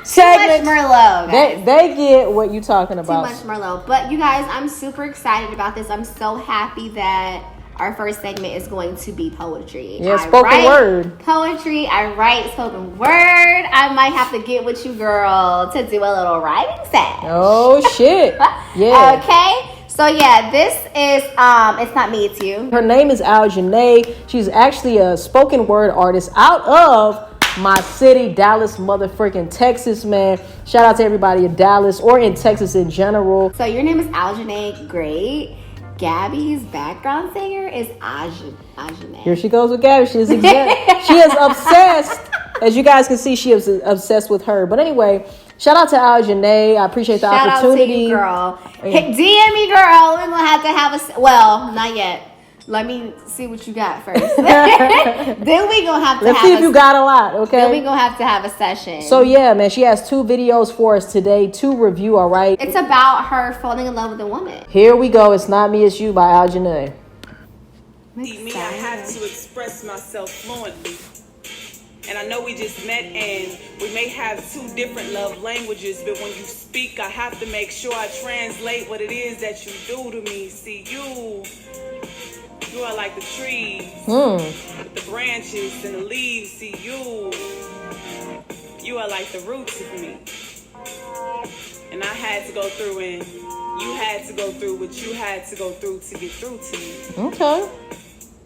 Too much Merlot, guys. They get what you're talking about. Too much Merlot. But you guys, I'm super excited about this. I'm so happy that our first segment is going to be poetry. Yeah, spoken word. Poetry. I write spoken word. I might have to get with you, girl, to do a little writing set. Oh, shit. Yeah. Okay. So, yeah, this is, it's not me, it's you. Her name is Algenay. She's actually a spoken word artist out of my city, Dallas, motherfucking Texas, man. Shout out to everybody in Dallas or in Texas in general. So, your name is Algenay. Great. Gabby's background singer is Algenay. Here she goes with Gabby. She is obsessed. As you guys can see, she is obsessed with her. But anyway, shout out to Algenay. I appreciate the opportunity. Shout out to you, girl. Hey, DM me, girl. We're going to have well, not yet. Let me see what you got first. Then we going to have to Let's see if you got a lot, okay? Then we going to have a session. So, yeah, man, she has 2 videos for us today to review, all right? It's about her falling in love with a woman. Here we go. It's Not Me, It's You by Algenay. Me, I have to express myself fluently. And I know we just met and we may have 2 different love languages, but when you speak, I have to make sure I translate what it is that you do to me. See, you are like the trees with the branches and the leaves. See, you are like the roots of me. And I had to go through and you had to go through what you had to go through to get through to me. Okay.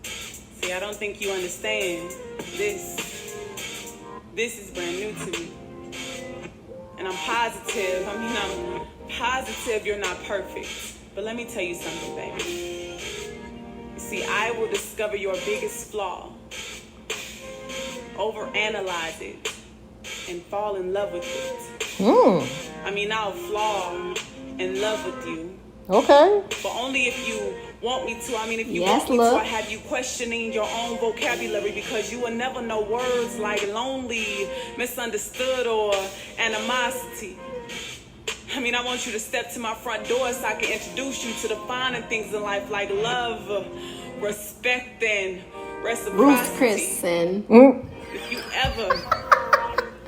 See, I don't think you understand this. This is brand new to me. And I'm positive you're not perfect. But let me tell you something, baby. You see, I will discover your biggest flaw, overanalyze it, and fall in love with it. I mean, I'll fall in love with you. Okay. But only if you want me to. I mean, if you want me to, I have you questioning your own vocabulary, because you will never know words like lonely, misunderstood, or animosity. I mean, I want you to step to my front door so I can introduce you to the finer things in life like love, respect, and reciprocity. Ruth Kristen.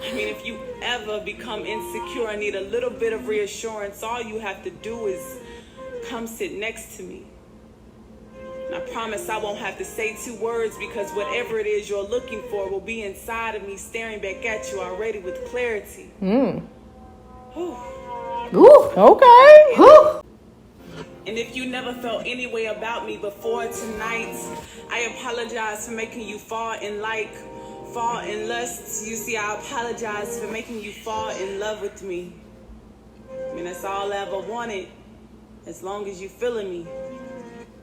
If you ever become insecure and need a little bit of reassurance, all you have to do is come sit next to me. And I promise I won't have to say 2 words, because whatever it is you're looking for will be inside of me, staring back at you already with clarity. Ooh, okay. Ooh. And if you never felt any way about me before tonight, I apologize for making you fall in lust. You see, I apologize for making you fall in love with me. I mean, that's all I ever wanted, as long as you feeling me.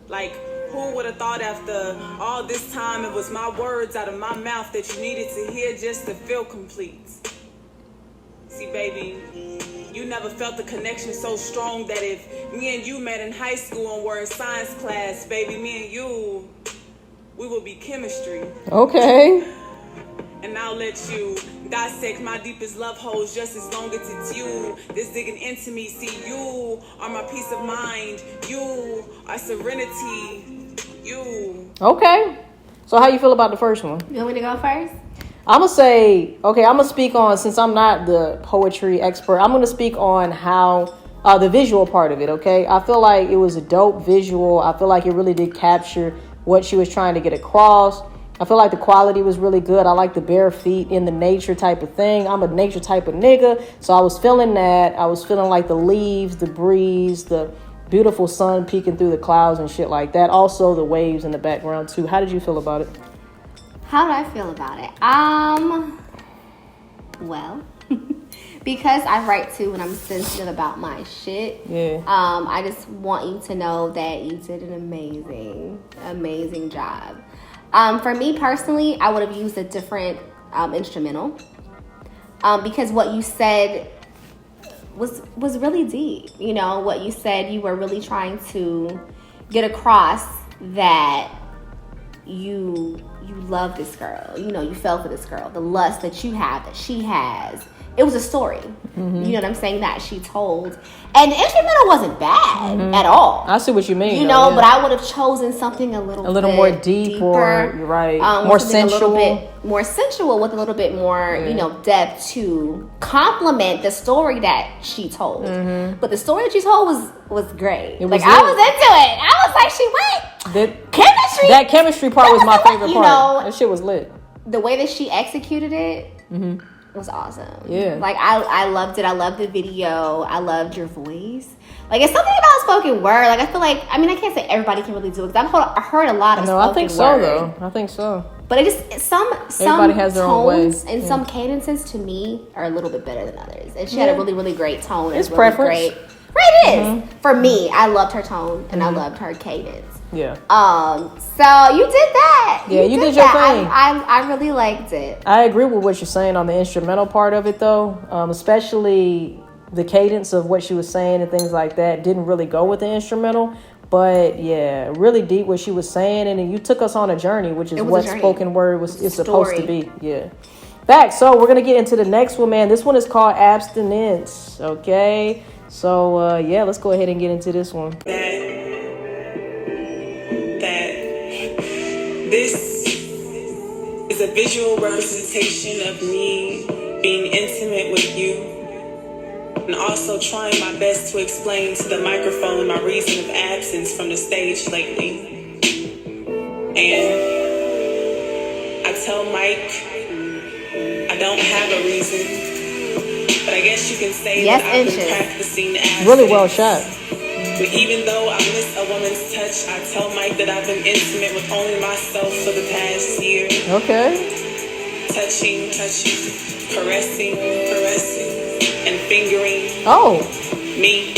Like, who would have thought after all this time it was my words out of my mouth that you needed to hear just to feel complete? See, baby, you never felt the connection so strong that if me and you met in high school and were in science class, baby, me and you, we would be chemistry. Okay. and I'll let you dissect my deepest love holes just as long as it's you. This digging into me, see, you are my peace of mind. You are serenity. You. Okay. So how you feel about the first one? You want me to go first? I'm going to say, okay, I'm going to speak on, since I'm not the poetry expert, I'm going to speak on how the visual part of it, okay? I feel like it was a dope visual. I feel like it really did capture what she was trying to get across. I feel like the quality was really good. I like the bare feet in the nature type of thing. I'm a nature type of nigga, so I was feeling that. I was feeling like the leaves, the breeze, the beautiful sun peeking through the clouds and shit like that. Also, the waves in the background, too. How did you feel about it? How did I feel about it? Well, because I write too when I'm sensitive about my shit. Yeah. I just want you to know that you did an amazing job. For me personally, I would have used a different instrumental because what you said was really deep. You know, what you said, you were really trying to get across that you love this girl. You know, you fell for this girl. The lust that you have, that she has. It was a story. Mm-hmm. You know what I'm saying? That she told. And the instrumental wasn't bad at all. I see what you mean. You know, but I would have chosen something a little bit more deep, or you're right, more sensual. A little bit more sensual with a little bit more, you know, depth to complement the story that she told. Mm-hmm. But the story that she told was great. I was into it. I was like, she went. Chemistry. That chemistry part was my favorite part. You know, that shit was lit. The way that she executed it. Mm-hmm. Was awesome. Yeah. Like I loved it. I loved the video. I loved your voice. Like it's something about spoken word. Like I feel like, I mean, I can't say everybody can really do it because I heard a lot of spoken word. I think so though. I think so. But it just some everybody has their own way. And some cadences to me are a little bit better than others. And she had a really, really great tone. It's really preference. Great. Right, it is. For me, I loved her tone and I loved her cadence. Yeah. So you did that. Yeah, you did your thing. I really liked it. I agree with what you're saying on the instrumental part of it, though. Especially the cadence of what she was saying and things like that didn't really go with the instrumental. But yeah, really deep what she was saying, and then you took us on a journey, which is what spoken word is supposed to be. Yeah. Back. So we're gonna get into the next one, man. This one is called Abstinence. Okay. So yeah, let's go ahead and get into this one. This is a visual representation of me being intimate with you and also trying my best to explain to the microphone my reason of absence from the stage lately. And I tell Mike I don't have a reason, but I guess you can say that I've been practicing abstinence. Really well shot. But even though I miss a woman's touch, I tell Mike that I've been intimate with only myself for the past year. Okay. Touching, caressing, and fingering. Oh. Me.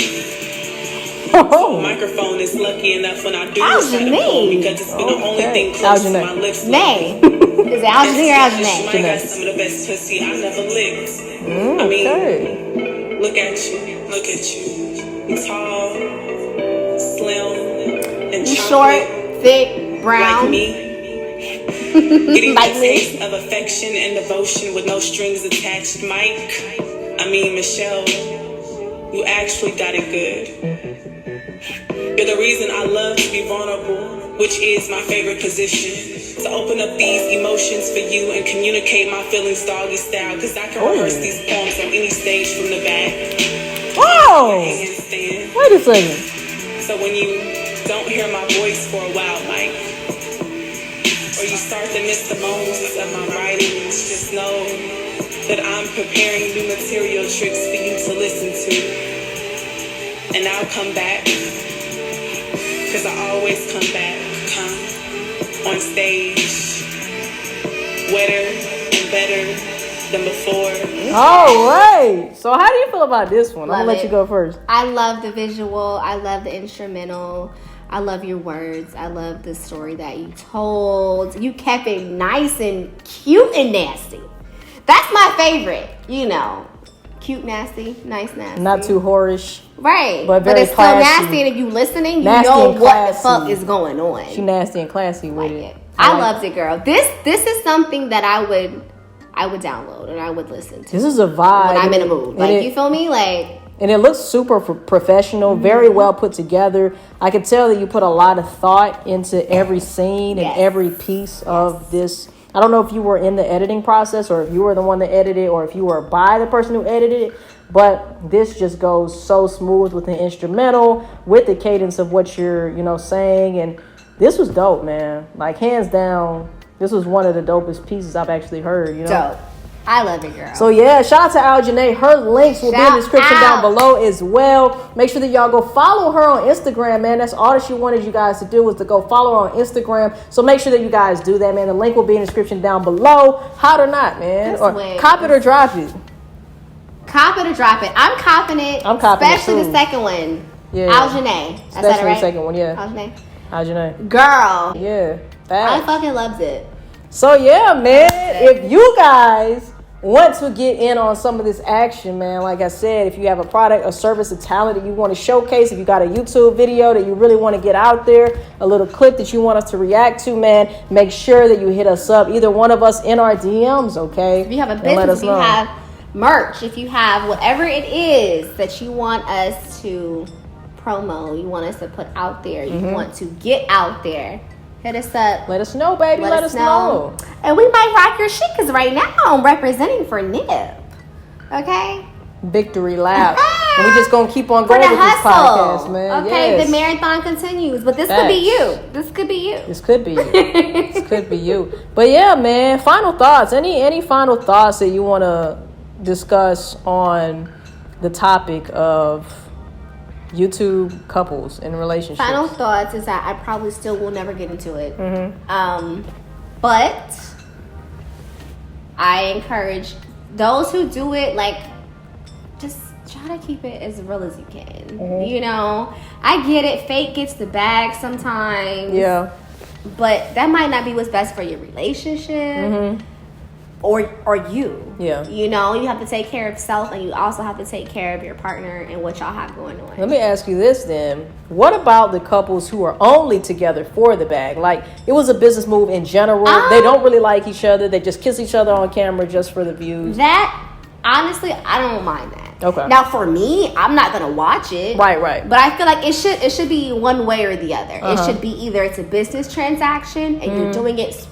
So the microphone is lucky enough when I do Algenay. because it's been the only thing close to my lips. Nay. Is it Algenay or Algenay? Mike got some of the best pussy I never licked. I mean, look at you. Tall, slim, and short, thick, brown. Like me. Getting the taste of affection and devotion with no strings attached. Mike, Michelle, you actually got it good. You're the reason I love to be vulnerable, which is my favorite position. To open up these emotions for you and communicate my feelings doggy style, because I can rehearse these poems on any stage from the back. Whoa! Wait a second. So when you don't hear my voice for a while, Mike, or you start to miss the moans of my writings, just know that I'm preparing new material tricks for you to listen to. And I'll come back, because I always come back, on stage, wetter and better than before. All right. So how do you feel about this one? I'm gonna let you go first. I love the visual. I love the instrumental. I love your words. I love the story that you told. You kept it nice and cute and nasty. That's my favorite. You know, cute, nasty, nice, nasty. Not too whorish. Right. But very it's classy. still nasty, and if you listening, you Nasty know and what the classy. fuck is going on. She nasty and classy with it. I loved it, girl. This is something that I would I would download and I would listen to. This is a vibe. When I'm in a mood. Like, you feel me? Like... And it looks super professional, very well put together. I can tell that you put a lot of thought into every scene and every piece of this. I don't know if you were in the editing process or if you were the one that edited or if you were by the person who edited it, but this just goes so smooth with the instrumental, with the cadence of what you're, saying. And this was dope, man. Like, hands down, this was one of the dopest pieces I've actually heard, Dope. I love it, girl. So yeah, shout out to Algenay. Her links will be in the description down below as well. Make sure that y'all go follow her on Instagram, man. That's all that she wanted you guys to do, was to go follow her on Instagram. So make sure that you guys do that, man. The link will be in the description down below. Hot or not, man. Or cop it or drop it. Cop it or drop it. I'm copping it. I'm copping it especially too. The second one. Yeah. Algenay. Especially right? the second one, yeah. Algenay. Algenay. Girl. Yeah. I fucking loved it. So yeah, man. If you guys want to get in on some of this action, man, like I said, if you have a product, a service, a talent that you want to showcase, if you got a YouTube video that you really want to get out there, a little clip that you want us to react to, man, make sure that you hit us up, either one of us, in our DMs, okay? If you have a business, if you have merch, if you have whatever it is that you want us to promo, you want us to put out there, you want to get out there, hit us up. Let us know, baby. Let us know. And we might rock your shit, because right now I'm representing for Nip. Okay? Victory lap. And we just going to keep on going with this podcast, man. Okay, yes. The marathon continues. But this could be you. This could be you. This could be you. This could be you. But yeah, man, final thoughts. Any final thoughts that you want to discuss on the topic of YouTube couples and relationships? Final thoughts is that I probably still will never get into it. But I encourage those who do it, like, just try to keep it as real as you can. You know, I get it. Fake gets the bag sometimes. Yeah. But that might not be what's best for your relationship. Or you. Yeah. You know, you have to take care of self, and you also have to take care of your partner and what y'all have going on. Let me ask you this then. What about the couples who are only together for the bag? Like, it was a business move in general. They don't really like each other. They just kiss each other on camera just for the views. That, honestly, I don't mind that. Okay. Now, for me, I'm not going to watch it. Right. But I feel like it should be one way or the other. It should be either it's a business transaction and you're doing it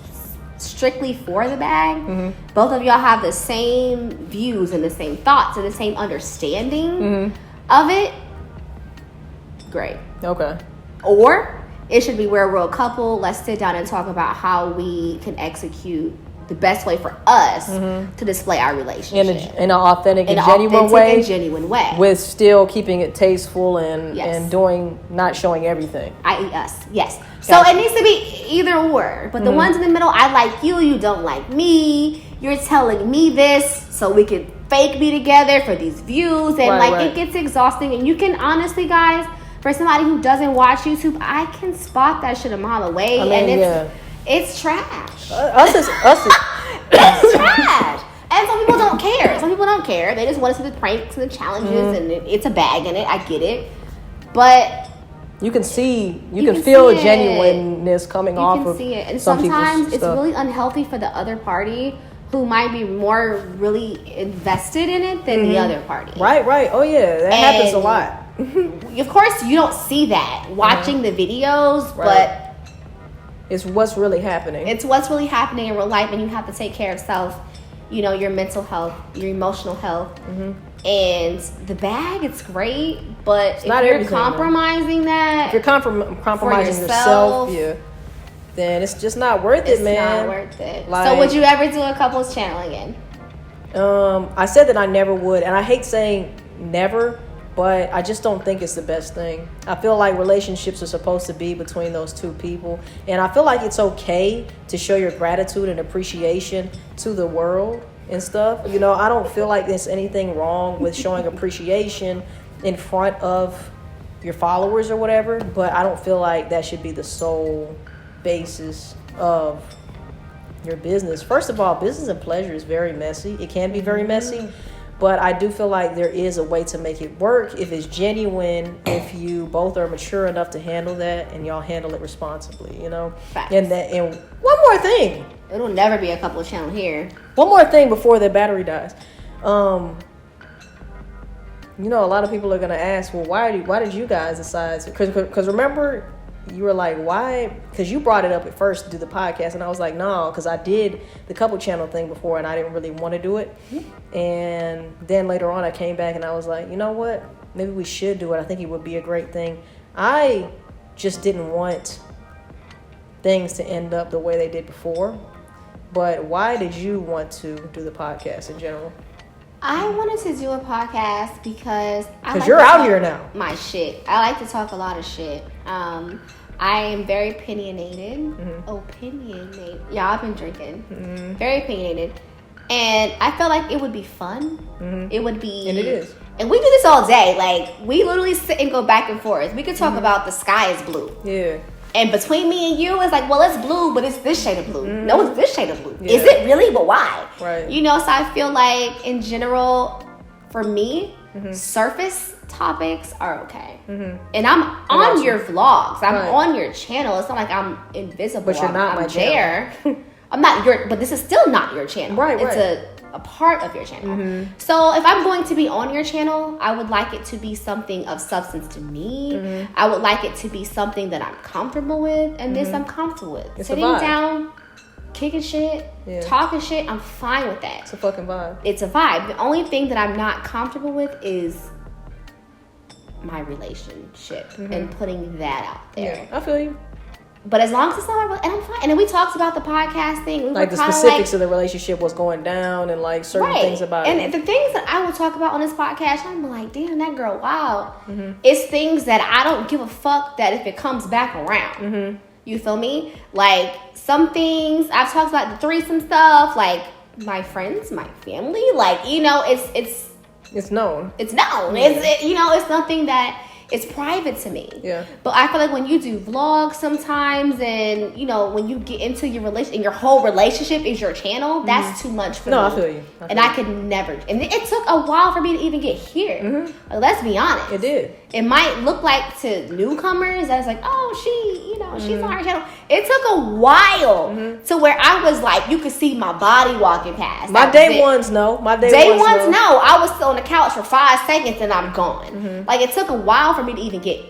strictly for the bag. Both of y'all have the same views and the same thoughts and the same understanding of it. Great. Okay. Or it should be where we're a couple. Let's sit down and talk about how we can execute the best way for us to display our relationship in an authentic and genuine way. With still keeping it tasteful and doing, not showing everything. I.e. us. Yes. So it needs to be either or. But the ones in the middle, I like you, you don't like me. You're telling me this so we can fake be together for these views. And it gets exhausting. And you can honestly, guys, for somebody who doesn't watch YouTube, I can spot that shit a mile away. It's trash. Us. It's trash. And some people don't care. They just want to see the pranks and the challenges, and it's a bag in it. I get it. But you can feel genuineness coming off of. You can see it. And sometimes it's really unhealthy for the other party, who might be more really invested in it than the other party. Right. Oh yeah, that happens a lot. Of course, you don't see that watching the videos, but it's what's really happening. It's what's really happening in real life, and you have to take care of self, you know, your mental health, your emotional health. And the bag, it's great, but if you're compromising that, if you're compromising yourself, then it's just not worth it, man. It's not worth it. So would you ever do a couples channel again? I said that I never would, and I hate saying never, but I just don't think it's the best thing. I feel like relationships are supposed to be between those two people. And I feel like it's okay to show your gratitude and appreciation to the world and stuff. You know, I don't feel like there's anything wrong with showing appreciation in front of your followers or whatever. But I don't feel like that should be the sole basis of your business. First of all, business and pleasure is very messy. It can be very messy. But I do feel like there is a way to make it work if it's genuine, if you both are mature enough to handle that and y'all handle it responsibly, you know? Facts. And one more thing. It'll never be a couple channel here. One more thing before the battery dies. You know, a lot of people are going to ask, well, why did you guys decide to, because remember, you were like, why? Because you brought it up at first to do the podcast, and I was like, no, because I did the couple channel thing before, and I didn't really want to do it. And then later on, I came back, and I was like, you know what? Maybe we should do it. I think it would be a great thing. I just didn't want things to end up the way they did before. But why did you want to do the podcast in general? I wanted to do a podcast because you're out here now. My shit. I like to talk a lot of shit. I am very opinionated. Opinionated. Yeah, I've been drinking. Very opinionated. And I felt like it would be fun. It would be. And it is. And we do this all day. Like, we literally sit and go back and forth. We could talk about the sky is blue. Yeah. And between me and you, it's like, well, it's blue, but it's this shade of blue. No, it's this shade of blue. Yeah. Is it really? But why? Right. You know, so I feel like, in general, for me, surface topics are okay. And I'm on your vlogs. I'm on your channel. It's not like I'm invisible. But you're not my channel. I'm not your, but this is still not your channel. Right, it's a part of your channel. So if I'm going to be on your channel, I would like it to be something of substance to me. I would like it to be something that I'm comfortable with, and this I'm comfortable with. It's sitting down, kicking shit, talking shit, I'm fine with that. It's a fucking vibe. It's a vibe. The only thing that I'm not comfortable with is my relationship and putting that out there. Yeah, I feel you. But as long as it's not, and I'm fine. And then we talked about the podcast thing. We like the specifics of the relationship, what's going down, and like certain things about it. And the things that I will talk about on this podcast, I'm like, damn, that girl, wow. It's things that I don't give a fuck that if it comes back around. You feel me? Like, some things, I've talked about the threesome stuff, like my friends, my family, like, you know, it's known. It's known. You know, it's nothing that it's private to me. Yeah. But I feel like when you do vlogs sometimes, and you know, when you get into your and your whole relationship is your channel, that's too much for me. No, I feel you. I could never. And it took a while for me to even get here. Like, let's be honest. It did. It might look like to newcomers that's like, oh, she's on our channel. It took a while to where I was like, you could see my body walking past. My day ones know. Day ones know. I was still on the couch for 5 seconds and I'm gone. Like, it took a while for me to even get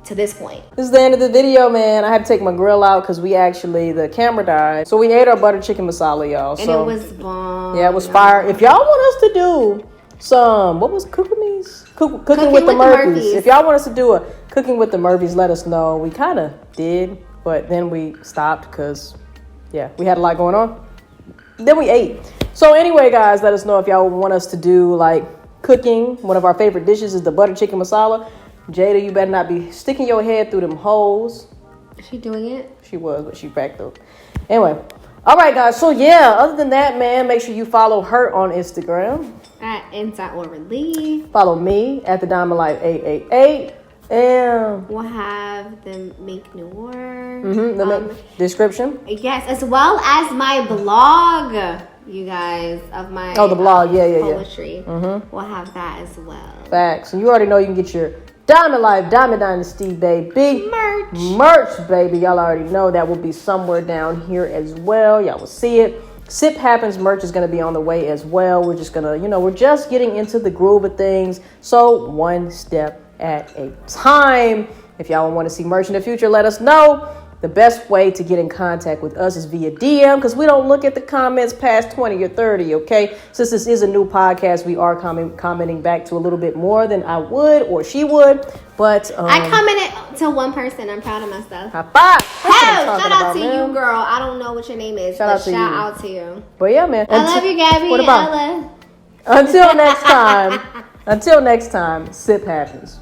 to this point. This is the end of the video, man. I had to take my grill out because the camera died. So we ate our butter chicken masala, y'all. And it was bomb. Yeah, it was fire. If y'all want us to do some, what was cooking with the Murphys. If y'all want us to do a cooking with the Murphys, let us know. We kind of did, but then we stopped because, we had a lot going on. Then we ate. So anyway, guys, let us know if y'all want us to do like cooking. One of our favorite dishes is the butter chicken masala. Jada, you better not be sticking your head through them holes. Is she doing it? She was, but she backed up. Anyway. All right, guys. So, other than that, man, make sure you follow her on Instagram. At Inside Follow me at TheDiamondLife 888. And we'll have the Mink Noir. The description. Yes, as well as my blog, you guys, of my the blog. Poetry. We'll have that as well. Facts. And you already know you can get your Diamond Life, Diamond Dynasty, baby. Merch, baby. Y'all already know that will be somewhere down here as well. Y'all will see it. Sip Happens merch is going to be on the way as well. We're just going to, we're just getting into the groove of things. So one step at a time. If y'all want to see merch in the future, let us know. The best way to get in contact with us is via DM, because we don't look at the comments past 20 or 30, okay? Since this is a new podcast, we are commenting back to a little bit more than I would or she would. But I commented to one person. I'm proud of myself. High five. Shout out to you, girl. I don't know what your name is, but shout out to you. But yeah, man. I love you, Gabby. What about? Ella. Until next time, Sip Happens.